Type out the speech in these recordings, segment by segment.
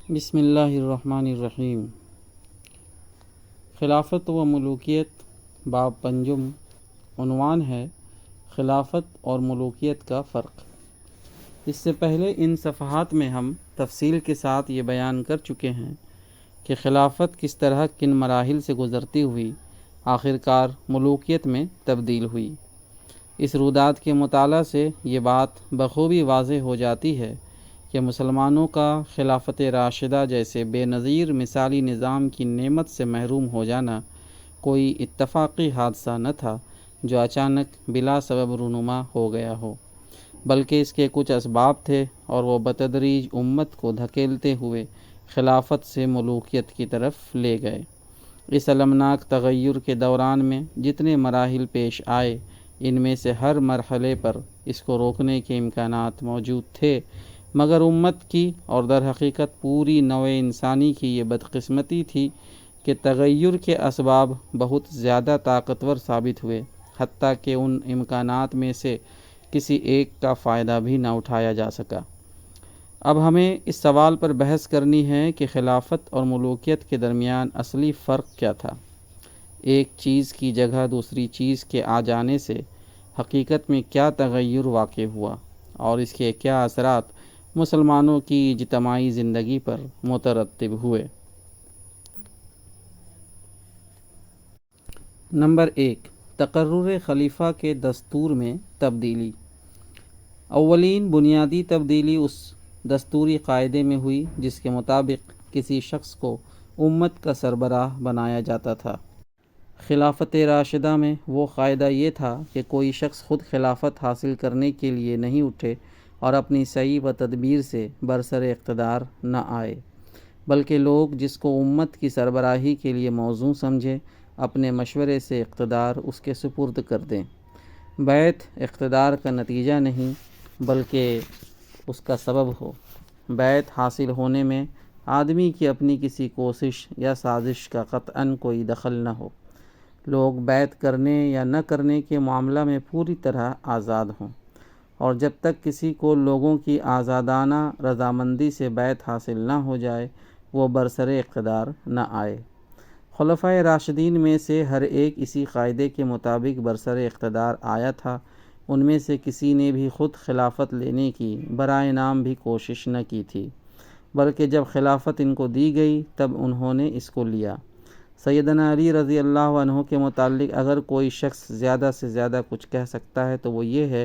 بسم اللہ الرحمن الرحیم۔ خلافت و ملوکیت، باب پنجم، عنوان ہے خلافت اور ملوکیت کا فرق۔ اس سے پہلے ان صفحات میں ہم تفصیل کے ساتھ یہ بیان کر چکے ہیں کہ خلافت کس طرح کن مراحل سے گزرتی ہوئی آخرکار ملوکیت میں تبدیل ہوئی۔ اس رودات کے مطالعہ سے یہ بات بخوبی واضح ہو جاتی ہے کہ مسلمانوں کا خلافت راشدہ جیسے بے نظیر مثالی نظام کی نعمت سے محروم ہو جانا کوئی اتفاقی حادثہ نہ تھا جو اچانک بلا سبب رونما ہو گیا ہو، بلکہ اس کے کچھ اسباب تھے اور وہ بتدریج امت کو دھکیلتے ہوئے خلافت سے ملوکیت کی طرف لے گئے۔ اس المناک تغیر کے دوران میں جتنے مراحل پیش آئے، ان میں سے ہر مرحلے پر اس کو روکنے کے امکانات موجود تھے، مگر امت کی اور در حقیقت پوری نوع انسانی کی یہ بدقسمتی تھی کہ تغیر کے اسباب بہت زیادہ طاقتور ثابت ہوئے، حتیٰ کہ ان امکانات میں سے کسی ایک کا فائدہ بھی نہ اٹھایا جا سکا۔ اب ہمیں اس سوال پر بحث کرنی ہے کہ خلافت اور ملوکیت کے درمیان اصلی فرق کیا تھا۔ ایک چیز کی جگہ دوسری چیز کے آ جانے سے حقیقت میں کیا تغیر واقع ہوا اور اس کے کیا اثرات مسلمانوں کی اجتماعی زندگی پر مترتب ہوئے۔ نمبر 1، تقرر خلیفہ کے دستور میں تبدیلی۔ اولین بنیادی تبدیلی اس دستوری قاعدے میں ہوئی جس کے مطابق کسی شخص کو امت کا سربراہ بنایا جاتا تھا۔ خلافت راشدہ میں وہ قاعدہ یہ تھا کہ کوئی شخص خود خلافت حاصل کرنے کے لیے نہیں اٹھے اور اپنی سعی و تدبیر سے برسر اقتدار نہ آئے، بلکہ لوگ جس کو امت کی سربراہی کے لیے موزوں سمجھے اپنے مشورے سے اقتدار اس کے سپرد کر دیں۔ بیعت اقتدار کا نتیجہ نہیں بلکہ اس کا سبب ہو۔ بیعت حاصل ہونے میں آدمی کی اپنی کسی کوشش یا سازش کا قطعاً کوئی دخل نہ ہو۔ لوگ بیعت کرنے یا نہ کرنے کے معاملہ میں پوری طرح آزاد ہوں، اور جب تک کسی کو لوگوں کی آزادانہ رضامندی سے بیعت حاصل نہ ہو جائے وہ برسر اقتدار نہ آئے۔ خلفائے راشدین میں سے ہر ایک اسی قاعدے کے مطابق برسر اقتدار آیا تھا۔ ان میں سے کسی نے بھی خود خلافت لینے کی برائے نام بھی کوشش نہ کی تھی، بلکہ جب خلافت ان کو دی گئی تب انہوں نے اس کو لیا۔ سیدنا علی رضی اللہ عنہ کے متعلق اگر کوئی شخص زیادہ سے زیادہ کچھ کہہ سکتا ہے تو وہ یہ ہے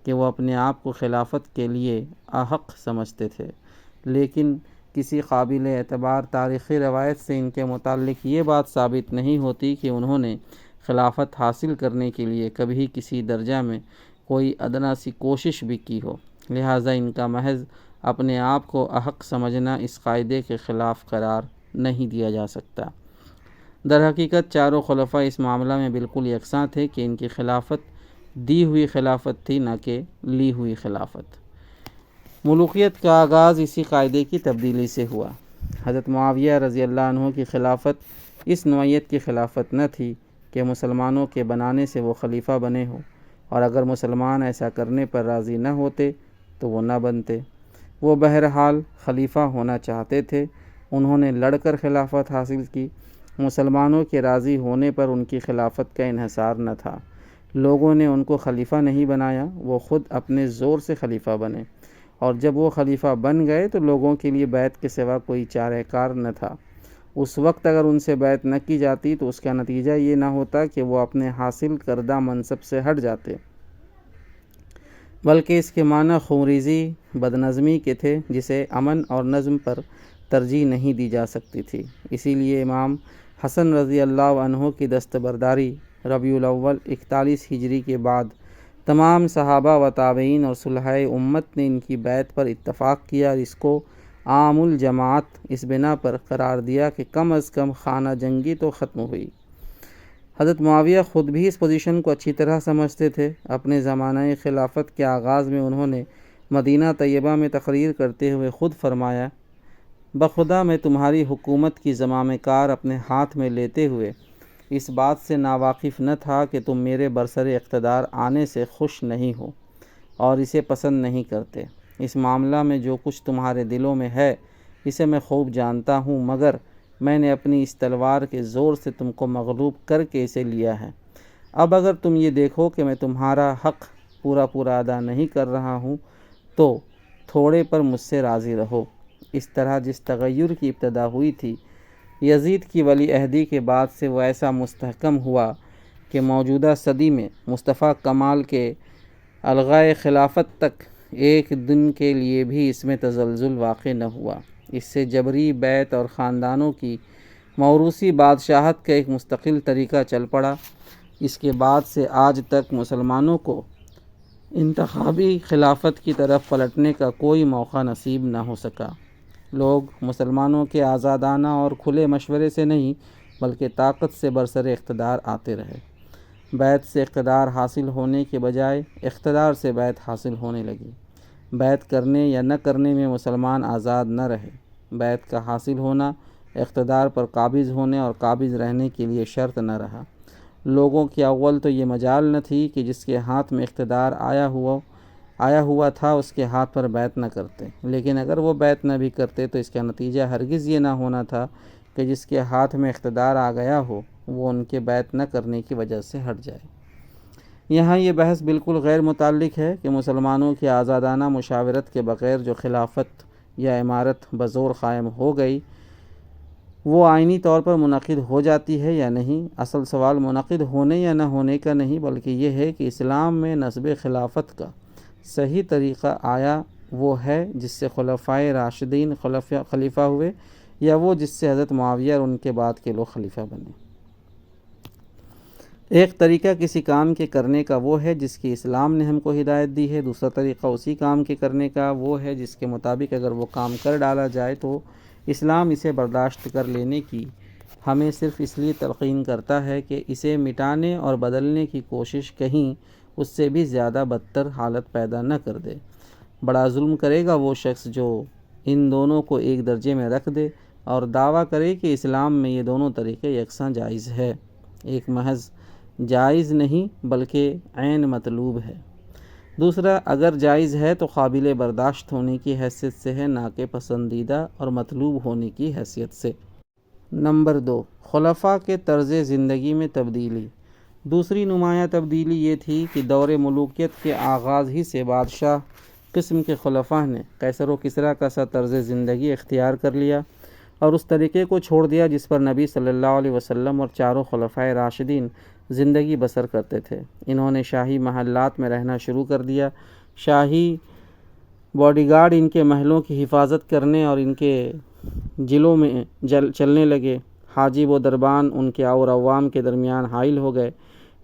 کہ وہ اپنے آپ کو خلافت کے لیے احق سمجھتے تھے، لیکن کسی قابل اعتبار تاریخی روایت سے ان کے متعلق یہ بات ثابت نہیں ہوتی کہ انہوں نے خلافت حاصل کرنے کے لیے کبھی کسی درجہ میں کوئی ادنیٰ سی کوشش بھی کی ہو، لہٰذا ان کا محض اپنے آپ کو احق سمجھنا اس قاعدے کے خلاف قرار نہیں دیا جا سکتا۔ در حقیقت چاروں خلفاء اس معاملہ میں بالکل یکساں تھے کہ ان کی خلافت دی ہوئی خلافت تھی، نہ کہ لی ہوئی خلافت۔ ملوکیت کا آغاز اسی قاعدے کی تبدیلی سے ہوا۔ حضرت معاویہ رضی اللہ عنہ کی خلافت اس نوعیت کی خلافت نہ تھی کہ مسلمانوں کے بنانے سے وہ خلیفہ بنے ہوں، اور اگر مسلمان ایسا کرنے پر راضی نہ ہوتے تو وہ نہ بنتے۔ وہ بہرحال خلیفہ ہونا چاہتے تھے۔ انہوں نے لڑ کر خلافت حاصل کی۔ مسلمانوں کے راضی ہونے پر ان کی خلافت کا انحصار نہ تھا۔ لوگوں نے ان کو خلیفہ نہیں بنایا، وہ خود اپنے زور سے خلیفہ بنے، اور جب وہ خلیفہ بن گئے تو لوگوں کے لیے بیعت کے سوا کوئی چارہ کار نہ تھا۔ اس وقت اگر ان سے بیعت نہ کی جاتی تو اس کا نتیجہ یہ نہ ہوتا کہ وہ اپنے حاصل کردہ منصب سے ہٹ جاتے، بلکہ اس کے معنی خونریزی، بدنظمی کے تھے جسے امن اور نظم پر ترجیح نہیں دی جا سکتی تھی۔ اسی لیے امام حسن رضی اللہ عنہ کی دستبرداری ربیع الاول 41 ہجری کے بعد تمام صحابہ و تابعین اور صلحائے امت نے ان کی بیعت پر اتفاق کیا اور اس کو عام الجماعت اس بنا پر قرار دیا کہ کم از کم خانہ جنگی تو ختم ہوئی۔ حضرت معاویہ خود بھی اس پوزیشن کو اچھی طرح سمجھتے تھے۔ اپنے زمانہ خلافت کے آغاز میں انہوں نے مدینہ طیبہ میں تقریر کرتے ہوئے خود فرمایا، بخدا میں تمہاری حکومت کی زمام کار اپنے ہاتھ میں لیتے ہوئے اس بات سے ناواقف نہ تھا کہ تم میرے برسر اقتدار آنے سے خوش نہیں ہو اور اسے پسند نہیں کرتے۔ اس معاملہ میں جو کچھ تمہارے دلوں میں ہے اسے میں خوب جانتا ہوں، مگر میں نے اپنی اس تلوار کے زور سے تم کو مغلوب کر کے اسے لیا ہے۔ اب اگر تم یہ دیکھو کہ میں تمہارا حق پورا ادا نہیں کر رہا ہوں تو تھوڑے پر مجھ سے راضی رہو۔ اس طرح جس تغیر کی ابتدا ہوئی تھی یزید کی ولی عہدی کے بعد سے وہ ایسا مستحکم ہوا کہ موجودہ صدی میں مصطفیٰ کمال کے الغائے خلافت تک ایک دن کے لیے بھی اس میں تزلزل واقع نہ ہوا۔ اس سے جبری بیعت اور خاندانوں کی موروثی بادشاہت کا ایک مستقل طریقہ چل پڑا۔ اس کے بعد سے آج تک مسلمانوں کو انتخابی خلافت کی طرف پلٹنے کا کوئی موقع نصیب نہ ہو سکا۔ لوگ مسلمانوں کے آزادانہ اور کھلے مشورے سے نہیں بلکہ طاقت سے برسر اقتدار آتے رہے۔ بیعت سے اقتدار حاصل ہونے کے بجائے اقتدار سے بیعت حاصل ہونے لگی۔ بیعت کرنے یا نہ کرنے میں مسلمان آزاد نہ رہے۔ بیعت کا حاصل ہونا اقتدار پر قابض ہونے اور قابض رہنے کے لیے شرط نہ رہا۔ لوگوں کی اول تو یہ مجال نہ تھی کہ جس کے ہاتھ میں اقتدار آیا ہوا تھا اس کے ہاتھ پر بیعت نہ کرتے، لیکن اگر وہ بیعت نہ بھی کرتے تو اس کا نتیجہ ہرگز یہ نہ ہونا تھا کہ جس کے ہاتھ میں اقتدار آ گیا ہو وہ ان کے بیعت نہ کرنے کی وجہ سے ہٹ جائے۔ یہاں یہ بحث بالکل غیر متعلق ہے کہ مسلمانوں کی آزادانہ مشاورت کے بغیر جو خلافت یا امارت بزور قائم ہو گئی وہ آئینی طور پر منعقد ہو جاتی ہے یا نہیں۔ اصل سوال منعقد ہونے یا نہ ہونے کا نہیں بلکہ یہ ہے کہ اسلام میں نصب خلافت کا صحیح طریقہ آیا وہ ہے جس سے خلفائے راشدین خلیفہ ہوئے یا وہ جس سے حضرت معاویہ اور ان کے بعد کے لوگ خلیفہ بنے۔ ایک طریقہ کسی کام کے کرنے کا وہ ہے جس کی اسلام نے ہم کو ہدایت دی ہے، دوسرا طریقہ اسی کام کے کرنے کا وہ ہے جس کے مطابق اگر وہ کام کر ڈالا جائے تو اسلام اسے برداشت کر لینے کی ہمیں صرف اس لیے تلقین کرتا ہے کہ اسے مٹانے اور بدلنے کی کوشش کہیں اس سے بھی زیادہ بدتر حالت پیدا نہ کر دے۔ بڑا ظلم کرے گا وہ شخص جو ان دونوں کو ایک درجے میں رکھ دے اور دعویٰ کرے کہ اسلام میں یہ دونوں طریقے یکساں جائز ہے۔ ایک محض جائز نہیں بلکہ عین مطلوب ہے۔ دوسرا اگر جائز ہے تو قابل برداشت ہونے کی حیثیت سے ہے، نہ کہ پسندیدہ اور مطلوب ہونے کی حیثیت سے۔ نمبر 2، خلفاء کے طرز زندگی میں تبدیلی۔ دوسری نمایاں تبدیلی یہ تھی کہ دور ملوکیت کے آغاز ہی سے بادشاہ قسم کے خلفاء نے قیصر و کسریٰ کا سا طرز زندگی اختیار کر لیا اور اس طریقے کو چھوڑ دیا جس پر نبی صلی اللہ علیہ وسلم اور چاروں خلفائے راشدین زندگی بسر کرتے تھے۔ انہوں نے شاہی محلات میں رہنا شروع کر دیا، شاہی باڈی گارڈ ان کے محلوں کی حفاظت کرنے اور ان کے جلوں میں چلنے لگے، حاجب و دربان ان کے اور عوام کے درمیان حائل ہو گئے،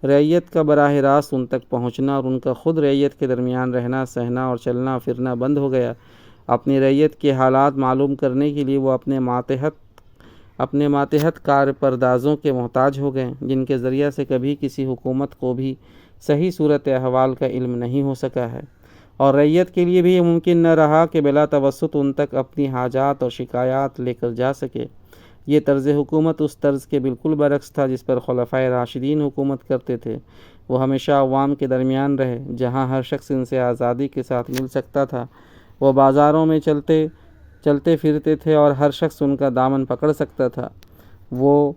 رعیت کا براہ راست ان تک پہنچنا اور ان کا خود رعیت کے درمیان رہنا سہنا اور چلنا پھرنا بند ہو گیا۔ اپنی رعیت کے حالات معلوم کرنے کے لیے وہ اپنے ماتحت کار پردازوں کے محتاج ہو گئے جن کے ذریعہ سے کبھی کسی حکومت کو بھی صحیح صورت احوال کا علم نہیں ہو سکا ہے، اور رعیت کے لیے بھی یہ ممکن نہ رہا کہ بلا توسط ان تک اپنی حاجات اور شکایات لے کر جا سکے۔ یہ طرز حکومت اس طرز کے بالکل برعکس تھا جس پر خلفائے راشدین حکومت کرتے تھے۔ وہ ہمیشہ عوام کے درمیان رہے، جہاں ہر شخص ان سے آزادی کے ساتھ مل سکتا تھا۔ وہ بازاروں میں چلتے پھرتے تھے اور ہر شخص ان کا دامن پکڑ سکتا تھا۔ وہ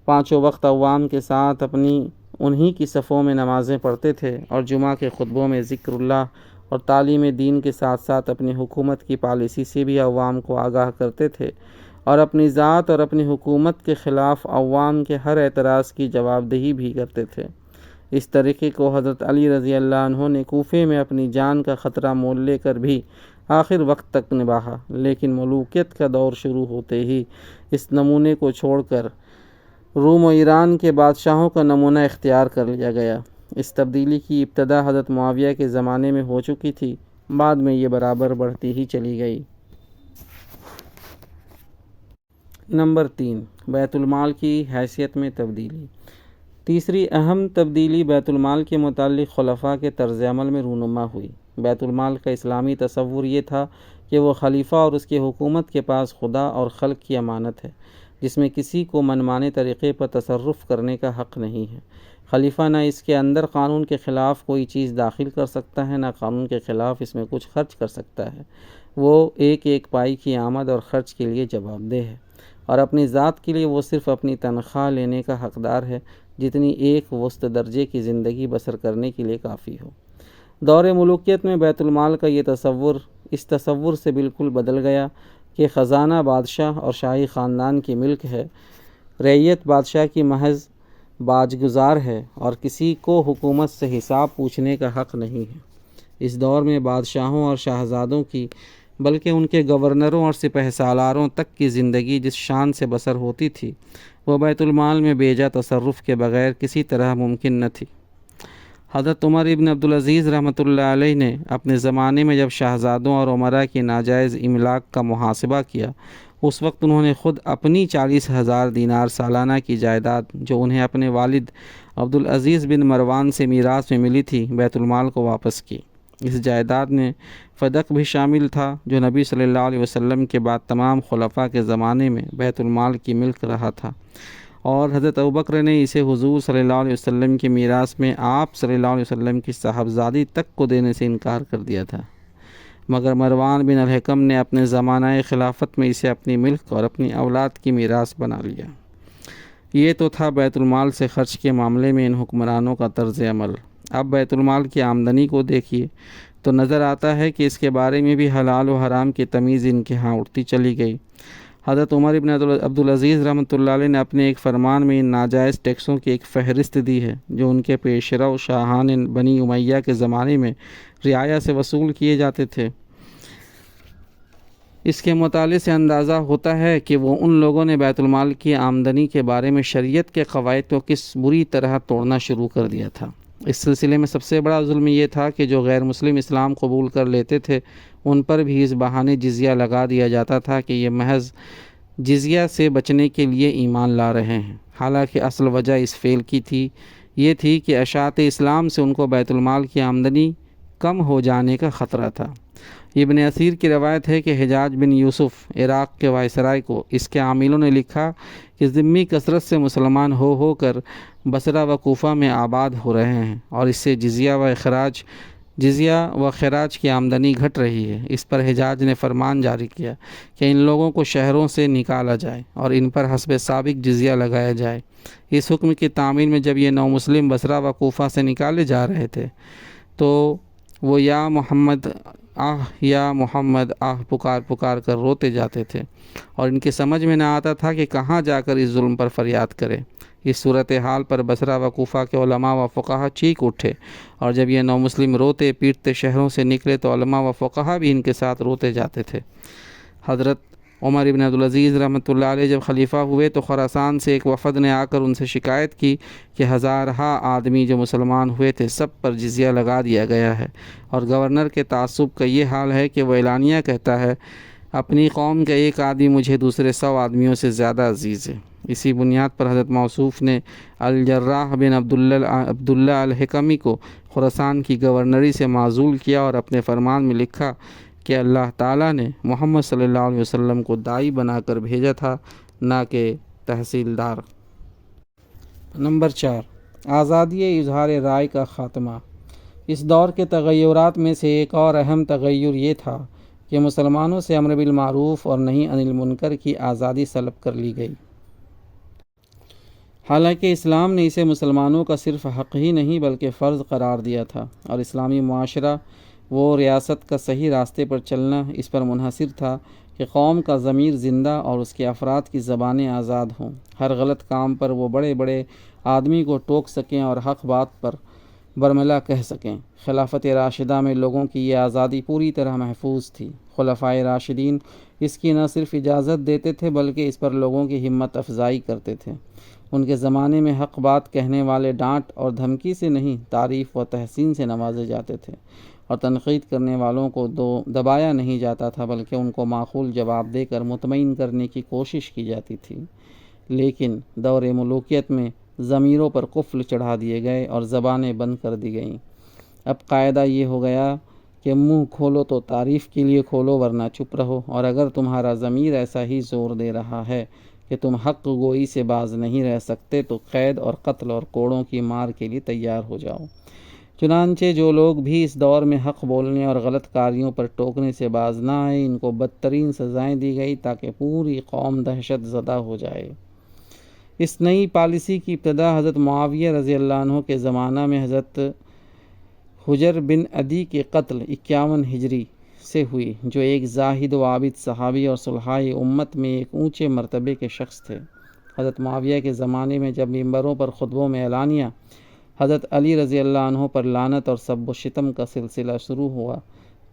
پانچوں وقت عوام کے ساتھ انہی کی صفوں میں نمازیں پڑھتے تھے اور جمعہ کے خطبوں میں ذکر اللہ اور تعلیم دین کے ساتھ ساتھ اپنی حکومت کی پالیسی سے بھی عوام کو آگاہ کرتے تھے اور اپنی ذات اور اپنی حکومت کے خلاف عوام کے ہر اعتراض کی جواب دہی بھی کرتے تھے۔ اس طریقے کو حضرت علی رضی اللہ عنہ نے کوفے میں اپنی جان کا خطرہ مول لے کر بھی آخر وقت تک نبھایا، لیکن ملوکیت کا دور شروع ہوتے ہی اس نمونے کو چھوڑ کر روم و ایران کے بادشاہوں کا نمونہ اختیار کر لیا گیا۔ اس تبدیلی کی ابتدا حضرت معاویہ کے زمانے میں ہو چکی تھی، بعد میں یہ برابر بڑھتی ہی چلی گئی۔ نمبر 3، بیت المال کی حیثیت میں تبدیلی۔ تیسری اہم تبدیلی بیت المال کے متعلق خلفاء کے طرز عمل میں رونما ہوئی۔ بیت المال کا اسلامی تصور یہ تھا کہ وہ خلیفہ اور اس کی حکومت کے پاس خدا اور خلق کی امانت ہے، جس میں کسی کو منمانے طریقے پر تصرف کرنے کا حق نہیں ہے۔ خلیفہ نہ اس کے اندر قانون کے خلاف کوئی چیز داخل کر سکتا ہے، نہ قانون کے خلاف اس میں کچھ خرچ کر سکتا ہے۔ وہ ایک ایک پائی کی آمد اور خرچ کے لیے جواب دہ ہے، اور اپنی ذات کے لیے وہ صرف اپنی تنخواہ لینے کا حقدار ہے جتنی ایک وسط درجے کی زندگی بسر کرنے کے لیے کافی ہو۔ دور ملوکیت میں بیت المال کا یہ تصور اس تصور سے بالکل بدل گیا کہ خزانہ بادشاہ اور شاہی خاندان کی ملک ہے، رعیت بادشاہ کی محض باج گزار ہے اور کسی کو حکومت سے حساب پوچھنے کا حق نہیں ہے۔ اس دور میں بادشاہوں اور شاہزادوں کی بلکہ ان کے گورنروں اور سپہ سالاروں تک کی زندگی جس شان سے بسر ہوتی تھی وہ بیت المال میں بیجا تصرف کے بغیر کسی طرح ممکن نہ تھی۔ حضرت عمر ابن عبدالعزیز رحمۃ اللہ علیہ نے اپنے زمانے میں جب شاہزادوں اور امراء کی ناجائز املاک کا محاسبہ کیا، اس وقت انہوں نے خود اپنی 40,000 دینار سالانہ کی جائیداد جو انہیں اپنے والد عبدالعزیز بن مروان سے میراث میں ملی تھی بیت المال کو واپس کی۔ اس جائیداد میں فدق بھی شامل تھا جو نبی صلی اللہ علیہ وسلم کے بعد تمام خلفاء کے زمانے میں بیت المال کی ملک رہا تھا، اور حضرت ابوبکر نے اسے حضور صلی اللہ علیہ وسلم کی میراث میں آپ صلی اللہ علیہ وسلم کی صاحبزادی تک کو دینے سے انکار کر دیا تھا، مگر مروان بن الحکم نے اپنے زمانہ خلافت میں اسے اپنی ملک اور اپنی اولاد کی میراث بنا لیا۔ یہ تو تھا بیت المال سے خرچ کے معاملے میں ان حکمرانوں کا طرز عمل۔ اب بیت المال کی آمدنی کو دیکھیے تو نظر آتا ہے کہ اس کے بارے میں بھی حلال و حرام کی تمیز ان کے ہاں اٹھتی چلی گئی۔ حضرت عمر ابن عبدالعزیز رحمۃ اللہ علیہ نے اپنے ایک فرمان میں ان ناجائز ٹیکسوں کی ایک فہرست دی ہے جو ان کے پیش رو شاہان بنی امیہ کے زمانے میں رعایا سے وصول کیے جاتے تھے۔ اس کے مطالعے سے اندازہ ہوتا ہے کہ وہ ان لوگوں نے بیت المال کی آمدنی کے بارے میں شریعت کے قواعد کو کس بری طرح توڑنا شروع کر دیا تھا۔ اس سلسلے میں سب سے بڑا ظلم یہ تھا کہ جو غیر مسلم اسلام قبول کر لیتے تھے ان پر بھی اس بہانے جزیہ لگا دیا جاتا تھا کہ یہ محض جزیہ سے بچنے کے لیے ایمان لا رہے ہیں، حالانکہ اصل وجہ اس فعل کی تھی یہ تھی کہ اشاعت اسلام سے ان کو بیت المال کی آمدنی کم ہو جانے کا خطرہ تھا۔ ابن اسیر کی روایت ہے کہ حجاج بن یوسف عراق کے وائسرائے کو اس کے عاملوں نے لکھا کہ ذمی کثرت سے مسلمان ہو کر بصرہ و کوفہ میں آباد ہو رہے ہیں اور اس سے جزیہ و خراج کی آمدنی گھٹ رہی ہے۔ اس پر حجاج نے فرمان جاری کیا کہ ان لوگوں کو شہروں سے نکالا جائے اور ان پر حسب سابق جزیہ لگایا جائے۔ اس حکم کی تعمیل میں جب یہ نو مسلم بصرہ و کوفہ سے نکالے جا رہے تھے تو وہ یا محمد آہ پکار پکار کر روتے جاتے تھے اور ان کی سمجھ میں نہ آتا تھا کہ کہاں جا کر اس ظلم پر فریاد کرے۔ اس صورتحال پر بصرہ و کوفہ کے علماء و فقہا چیخ اٹھے، اور جب یہ نو مسلم روتے پیٹتے شہروں سے نکلے تو علماء و فقہا بھی ان کے ساتھ روتے جاتے تھے۔ حضرت عمر ابن عبدالعزیز رحمۃ اللہ علیہ جب خلیفہ ہوئے تو خراسان سے ایک وفد نے آ کر ان سے شکایت کی کہ ہزارہا آدمی جو مسلمان ہوئے تھے سب پر جزیہ لگا دیا گیا ہے، اور گورنر کے تعصب کا یہ حال ہے کہ وہ اعلانیہ کہتا ہے اپنی قوم کا ایک آدمی مجھے دوسرے 100 آدمیوں سے زیادہ عزیز ہے۔ اسی بنیاد پر حضرت موصوف نے الجراح بن عبداللہ الحکمی کو خراسان کی گورنری سے معزول کیا اور اپنے فرمان میں لکھا کہ اللہ تعالیٰ نے محمد صلی اللہ علیہ وسلم کو داعی بنا کر بھیجا تھا، نہ کہ تحصیلدار۔ نمبر 4، آزادی اظہار رائے کا خاتمہ۔ اس دور کے تغیرات میں سے ایک اور اہم تغیر یہ تھا کہ مسلمانوں سے امر بالمعروف اور نہی عن المنکر کی آزادی سلب کر لی گئی۔ حالانکہ اسلام نے اسے مسلمانوں کا صرف حق ہی نہیں بلکہ فرض قرار دیا تھا، اور اسلامی معاشرہ وہ ریاست کا صحیح راستے پر چلنا اس پر منحصر تھا کہ قوم کا ضمیر زندہ اور اس کے افراد کی زبانیں آزاد ہوں، ہر غلط کام پر وہ بڑے بڑے آدمی کو ٹوک سکیں اور حق بات پر برملا کہہ سکیں۔ خلافت راشدہ میں لوگوں کی یہ آزادی پوری طرح محفوظ تھی۔ خلفائے راشدین اس کی نہ صرف اجازت دیتے تھے بلکہ اس پر لوگوں کی ہمت افزائی کرتے تھے۔ ان کے زمانے میں حق بات کہنے والے ڈانٹ اور دھمکی سے نہیں تعریف و تحسین سے نوازے جاتے تھے، اور تنقید کرنے والوں کو دبایا نہیں جاتا تھا بلکہ ان کو معقول جواب دے کر مطمئن کرنے کی کوشش کی جاتی تھی۔ لیکن دور ملوکیت میں ضمیروں پر قفل چڑھا دیے گئے اور زبانیں بند کر دی گئیں۔ اب قاعدہ یہ ہو گیا کہ منہ کھولو تو تعریف کے لیے کھولو ورنہ چپ رہو، اور اگر تمہارا ضمیر ایسا ہی زور دے رہا ہے کہ تم حق گوئی سے باز نہیں رہ سکتے تو قید اور قتل اور کوڑوں کی مار کے لیے تیار ہو جاؤ۔ چنانچہ جو لوگ بھی اس دور میں حق بولنے اور غلط کاریوں پر ٹوکنے سے باز نہ آئے، ان کو بدترین سزائیں دی گئی تاکہ پوری قوم دہشت زدہ ہو جائے۔ اس نئی پالیسی کی ابتدا حضرت معاویہ رضی اللہ عنہ کے زمانہ میں حضرت حجر بن عدی کے قتل 51 ہجری سے ہوئی، جو ایک زاہد و عابد صحابی اور صلحائے امت میں ایک اونچے مرتبے کے شخص تھے۔ حضرت معاویہ کے زمانے میں جب ممبروں پر خطبوں میں اعلانیہ حضرت علی رضی اللہ عنہ پر لعنت اور سب و شتم کا سلسلہ شروع ہوا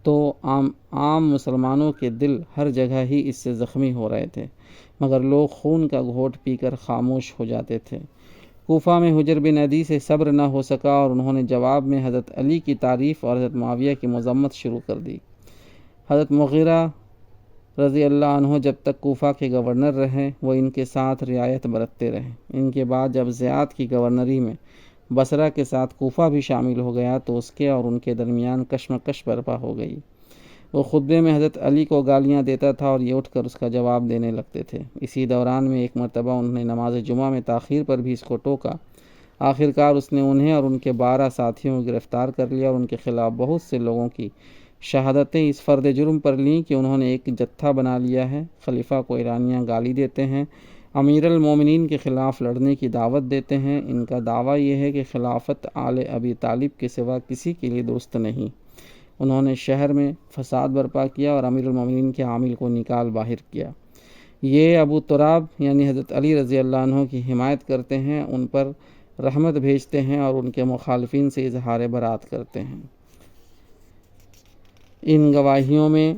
تو عام مسلمانوں کے دل ہر جگہ ہی اس سے زخمی ہو رہے تھے، مگر لوگ خون کا گھونٹ پی کر خاموش ہو جاتے تھے۔ کوفہ میں حجر بن عدی سے صبر نہ ہو سکا اور انہوں نے جواب میں حضرت علی کی تعریف اور حضرت معاویہ کی مذمت شروع کر دی۔ حضرت مغیرہ رضی اللہ عنہ جب تک کوفہ کے گورنر رہے، وہ ان کے ساتھ رعایت برتتے رہے۔ ان کے بعد جب زیاد کی گورنری میں بصرہ کے ساتھ کوفہ بھی شامل ہو گیا تو اس کے اور ان کے درمیان کشمکش برپا ہو گئی۔ وہ خطبے میں حضرت علی کو گالیاں دیتا تھا اور یہ اٹھ کر اس کا جواب دینے لگتے تھے۔ اسی دوران میں ایک مرتبہ انہوں نے نماز جمعہ میں تاخیر پر بھی اس کو ٹوکا۔ آخرکار اس نے انہیں اور ان کے 12 ساتھیوں کو گرفتار کر لیا اور ان کے خلاف بہت سے لوگوں کی شہادتیں اس فرد جرم پر لیں کہ انہوں نے ایک جتھا بنا لیا ہے۔ خلیفہ کو ایرانیاں گالی دیتے ہیں، امیر المومنین کے خلاف لڑنے کی دعوت دیتے ہیں۔ ان کا دعویٰ یہ ہے کہ خلافت آل ابی طالب کے سوا کسی کے لیے درست نہیں۔ انہوں نے شہر میں فساد برپا کیا اور امیر المومنین کے عامل کو نکال باہر کیا۔ یہ ابو تراب یعنی حضرت علی رضی اللہ عنہ کی حمایت کرتے ہیں، ان پر رحمت بھیجتے ہیں اور ان کے مخالفین سے اظہار برات کرتے ہیں۔ ان گواہیوں میں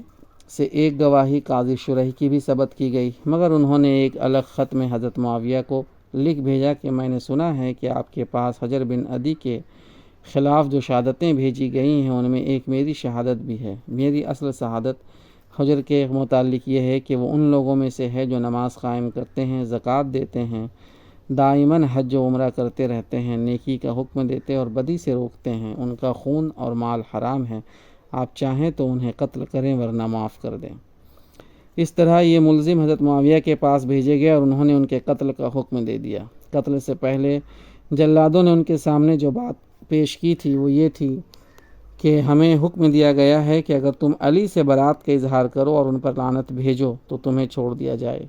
سے ایک گواہی قاضی شرح کی بھی ثبت کی گئی، مگر انہوں نے ایک الگ خط میں حضرت معاویہ کو لکھ بھیجا کہ میں نے سنا ہے کہ آپ کے پاس حجر بن عدی کے خلاف جو شہادتیں بھیجی گئی ہیں ان میں ایک میری شہادت بھی ہے۔ میری اصل شہادت حجر کے متعلق یہ ہے کہ وہ ان لوگوں میں سے ہے جو نماز قائم کرتے ہیں، زکوٰۃ دیتے ہیں، دائماً حج و عمرہ کرتے رہتے ہیں، نیکی کا حکم دیتے اور بدی سے روکتے ہیں۔ ان کا خون اور مال حرام ہے، آپ چاہیں تو انہیں قتل کریں ورنہ معاف کر دیں۔ اس طرح یہ ملزم حضرت معاویہ کے پاس بھیجے گئے اور انہوں نے ان کے قتل کا حکم دے دیا۔ قتل سے پہلے جلادوں نے ان کے سامنے جو بات پیش کی تھی وہ یہ تھی کہ ہمیں حکم دیا گیا ہے کہ اگر تم علی سے برات کا اظہار کرو اور ان پر لعنت بھیجو تو تمہیں چھوڑ دیا جائے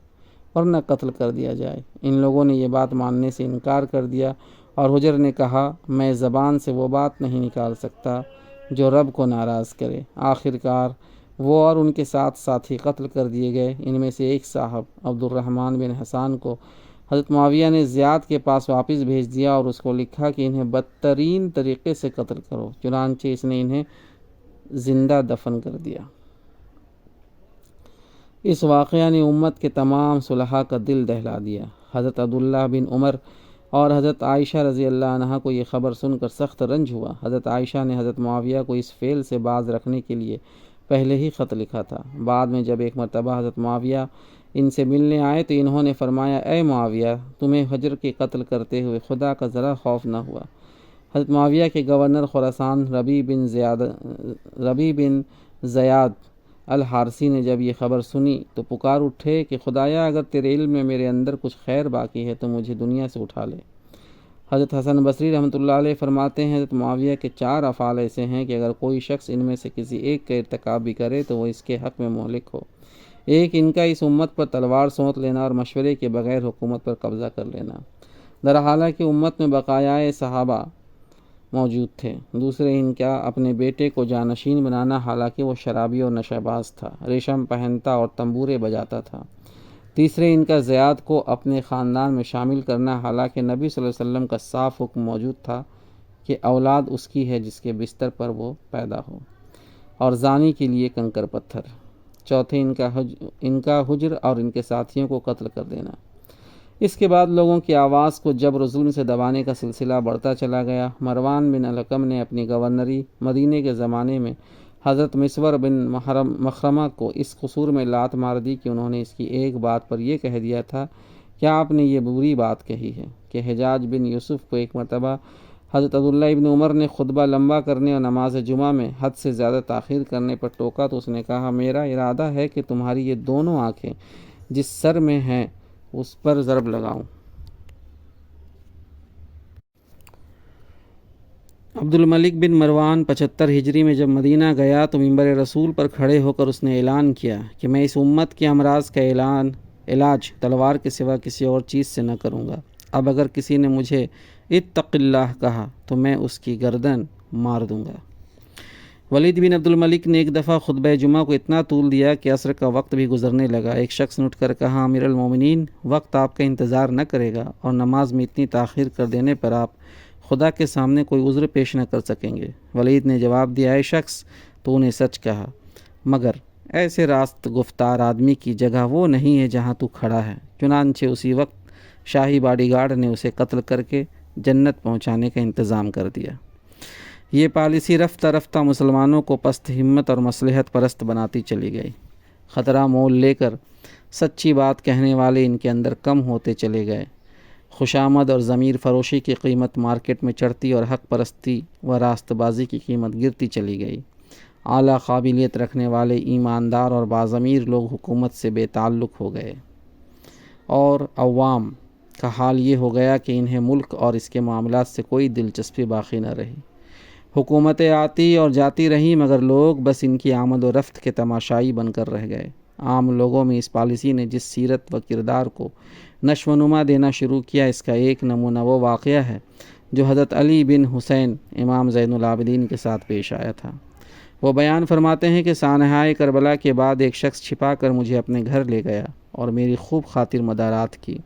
ورنہ قتل کر دیا جائے۔ ان لوگوں نے یہ بات ماننے سے انکار کر دیا اور حجر نے کہا میں زبان سے وہ بات نہیں نکال سکتا جو رب کو ناراض کرے۔ آخرکار وہ اور ان کے ساتھ ساتھی قتل کر دیے گئے۔ ان میں سے ایک صاحب عبد الرحمن بن حسان کو حضرت معاویہ نے زیاد کے پاس واپس بھیج دیا اور اس کو لکھا کہ انہیں بدترین طریقے سے قتل کرو، چنانچہ اس نے انہیں زندہ دفن کر دیا۔ اس واقعہ نے امت کے تمام صلحاء کا دل دہلا دیا۔ حضرت عبداللہ بن عمر اور حضرت عائشہ رضی اللہ عنہا کو یہ خبر سن کر سخت رنج ہوا۔ حضرت عائشہ نے حضرت معاویہ کو اس فعل سے باز رکھنے کے لیے پہلے ہی خط لکھا تھا۔ بعد میں جب ایک مرتبہ حضرت معاویہ ان سے ملنے آئے تو انہوں نے فرمایا اے معاویہ، تمہیں حجر کے قتل کرتے ہوئے خدا کا ذرا خوف نہ ہوا؟ حضرت معاویہ کے گورنر خراسان ربیع بن زیاد الحارثی نے جب یہ خبر سنی تو پکار اٹھے کہ خدایا اگر تیرے علم میں میرے اندر کچھ خیر باقی ہے تو مجھے دنیا سے اٹھا لے۔ حضرت حسن بصری رحمۃ اللہ علیہ فرماتے ہیں حضرت معاویہ کے 4 افعال ایسے ہیں کہ اگر کوئی شخص ان میں سے کسی ایک کا ارتکاب بھی کرے تو وہ اس کے حق میں مہلک ہو۔ ایک ان کا اس امت پر تلوار سونت لینا اور مشورے کے بغیر حکومت پر قبضہ کر لینا، درحالہ کہ امت میں بقایائے صحابہ موجود تھے۔ دوسرے ان کا اپنے بیٹے کو جانشین بنانا، حالانکہ وہ شرابی اور نشہ باز تھا، ریشم پہنتا اور تنبورے بجاتا تھا۔ تیسرے ان کا زیاد کو اپنے خاندان میں شامل کرنا، حالانکہ نبی صلی اللہ علیہ وسلم کا صاف حکم موجود تھا کہ اولاد اس کی ہے جس کے بستر پر وہ پیدا ہو، اور زانی کے لیے کنکر پتھر۔ چوتھے ان کا حجر اور ان کے ساتھیوں کو قتل کر دینا۔ اس کے بعد لوگوں کی آواز کو جبر و ظلم سے دبانے کا سلسلہ بڑھتا چلا گیا۔ مروان بن الحکم نے اپنی گورنری مدینے کے زمانے میں حضرت مسور بن مخرمہ کو اس قصور میں لات مار دی کہ انہوں نے اس کی ایک بات پر یہ کہہ دیا تھا کہ آپ نے یہ بری بات کہی ہے، کہ حجاج بن یوسف کو ایک مرتبہ حضرت عبداللہ ابن عمر نے خطبہ لمبا کرنے اور نماز جمعہ میں حد سے زیادہ تاخیر کرنے پر ٹوکا تو اس نے کہا میرا ارادہ ہے کہ تمہاری یہ دونوں آنکھیں جس سر میں ہیں اس پر ضرب لگاؤں۔ عبد الملک بن مروان 75 ہجری میں جب مدینہ گیا تو منبر رسول پر کھڑے ہو کر اس نے اعلان کیا کہ میں اس امت کے امراض کا علاج تلوار کے سوا کسی اور چیز سے نہ کروں گا۔ اب اگر کسی نے مجھے اتق اللہ کہا تو میں اس کی گردن مار دوں گا۔ ولید بن عبد الملک نے ایک دفعہ خطبہ جمعہ کو اتنا طول دیا کہ عصر کا وقت بھی گزرنے لگا۔ ایک شخص نے اٹھ کر کہا، امیر المومنین، وقت آپ کا انتظار نہ کرے گا اور نماز میں اتنی تاخیر کر دینے پر آپ خدا کے سامنے کوئی عذر پیش نہ کر سکیں گے۔ ولید نے جواب دیا، اے شخص، تو نے سچ کہا، مگر ایسے راست گفتار آدمی کی جگہ وہ نہیں ہے جہاں تو کھڑا ہے۔ چنانچہ اسی وقت شاہی باڈی گارڈ نے اسے قتل کر کے جنت پہنچانے کا انتظام کر دیا۔ یہ پالیسی رفتہ رفتہ مسلمانوں کو پست ہمت اور مصلحت پرست بناتی چلی گئی۔ خطرہ مول لے کر سچی بات کہنے والے ان کے اندر کم ہوتے چلے گئے۔ خوشامد اور ضمیر فروشی کی قیمت مارکیٹ میں چڑھتی اور حق پرستی و راست بازی کی قیمت گرتی چلی گئی۔ اعلیٰ قابلیت رکھنے والے ایماندار اور باضمیر لوگ حکومت سے بے تعلق ہو گئے اور عوام کا حال یہ ہو گیا کہ انہیں ملک اور اس کے معاملات سے کوئی دلچسپی باقی نہ رہی۔ حکومتیں آتی اور جاتی رہیں مگر لوگ بس ان کی آمد و رفت کے تماشائی بن کر رہ گئے۔ عام لوگوں میں اس پالیسی نے جس سیرت و کردار کو نشو و نما دینا شروع کیا، اس کا ایک نمونہ وہ واقعہ ہے جو حضرت علی بن حسین امام زین العابدین کے ساتھ پیش آیا تھا۔ وہ بیان فرماتے ہیں کہ سانحۂ کربلا کے بعد ایک شخص چھپا کر مجھے اپنے گھر لے گیا اور میری خوب خاطر مدارات کی۔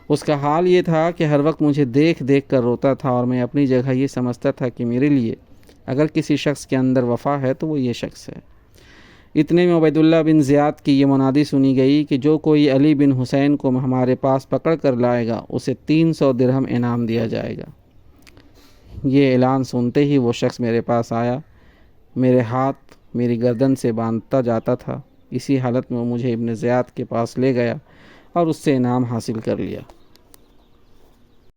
اس کا حال یہ تھا کہ ہر وقت مجھے دیکھ دیکھ کر روتا تھا اور میں اپنی جگہ یہ سمجھتا تھا کہ میرے لیے اگر کسی شخص کے اندر وفا ہے تو وہ یہ شخص ہے۔ اتنے میں عبید اللہ بن زیاد کی یہ منادی سنی گئی کہ جو کوئی علی بن حسین کو ہمارے پاس پکڑ کر لائے گا اسے 300 درہم انعام دیا جائے گا۔ یہ اعلان سنتے ہی وہ شخص میرے پاس آیا، میرے ہاتھ میری گردن سے باندھتا جاتا تھا۔ اسی حالت میں وہ مجھے ابن زیاد کے پاس لے گیا اور اس سے انعام حاصل کر لیا۔